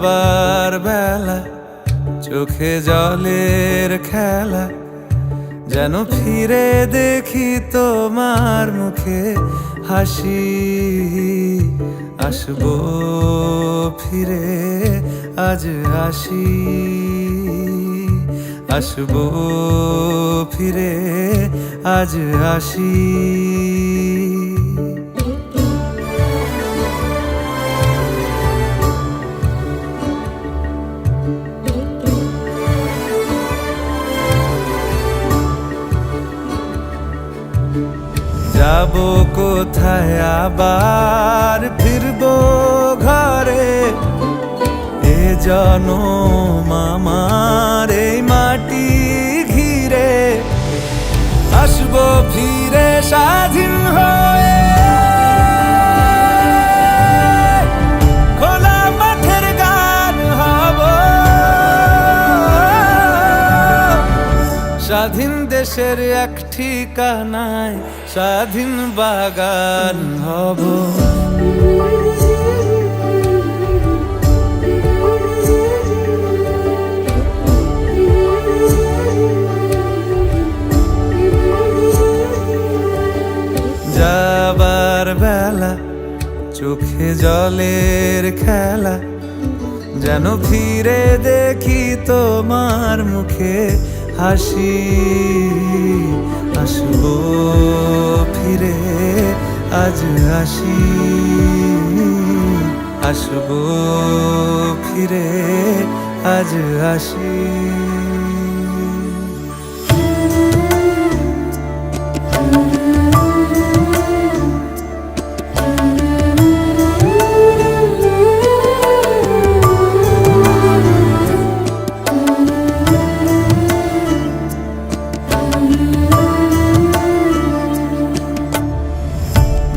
যাবার বেলা চোখে জলের খেলা, যেন ফিরে দেখি তোমার মুখে হাসি। আসবো ফিরে আজ আসি, আসবো ফিরে আজ আসি। যাবো কোথায় আবার ফিরবো ঘরে, এ জনম আমার এই মাটি ঘিরে। আসবো ফিরে স্বাধীন হয়ে, খোলা মাঠের গান হব, স্বাধীন দেশের এক ঠিকানায় স্বাধীন বাগান হব। যাবার বেলা চোখে জলের খেলা, যেন ফিরে দেখি তোমার মুখে হাসি। আসবো ফিরে আজ আসি, আসবো ফিরে আজ আসি।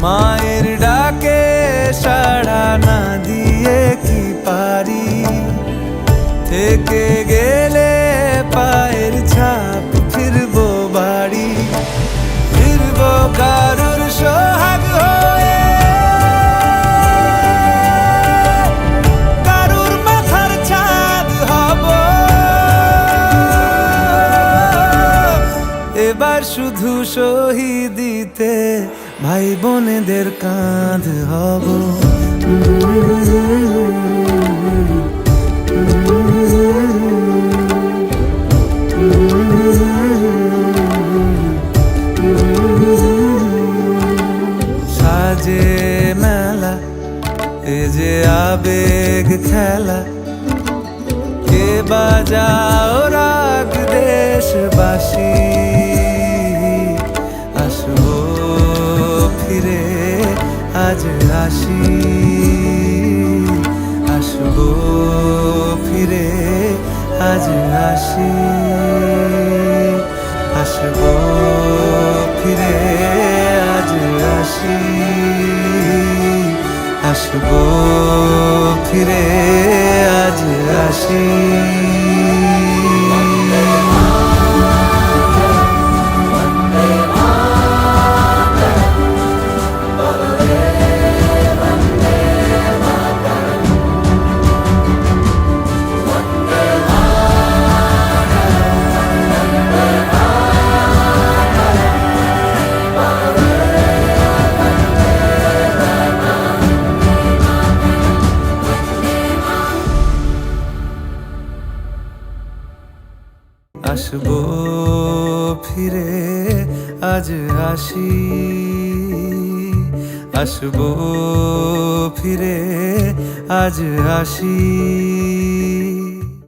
মায়ের ডাকে সাড়া না দিয়ে কি পারি, থেকে গেলে পায়ের ছাপ ফিরবো বাড়ি। ফিরবো কারুর সোহাগ হয়ে, কারুর মাথার ছাদ হব। এবার শুধু শহীদিতে ভাই বোনেদের কাঁধ হব। সাজে মেলা এ যে আবেগ খেলা, কে বাজাও রাগ দেশবাসী। আসবো ফিরে আজ আসি, আসবো ফিরে আজ আসি, আসবো ফিরে আজ আসি, আসবো ফিরে আজ আসি। আসবো ফিরে আজ আসি, আসবো ফিরে আজ আসি।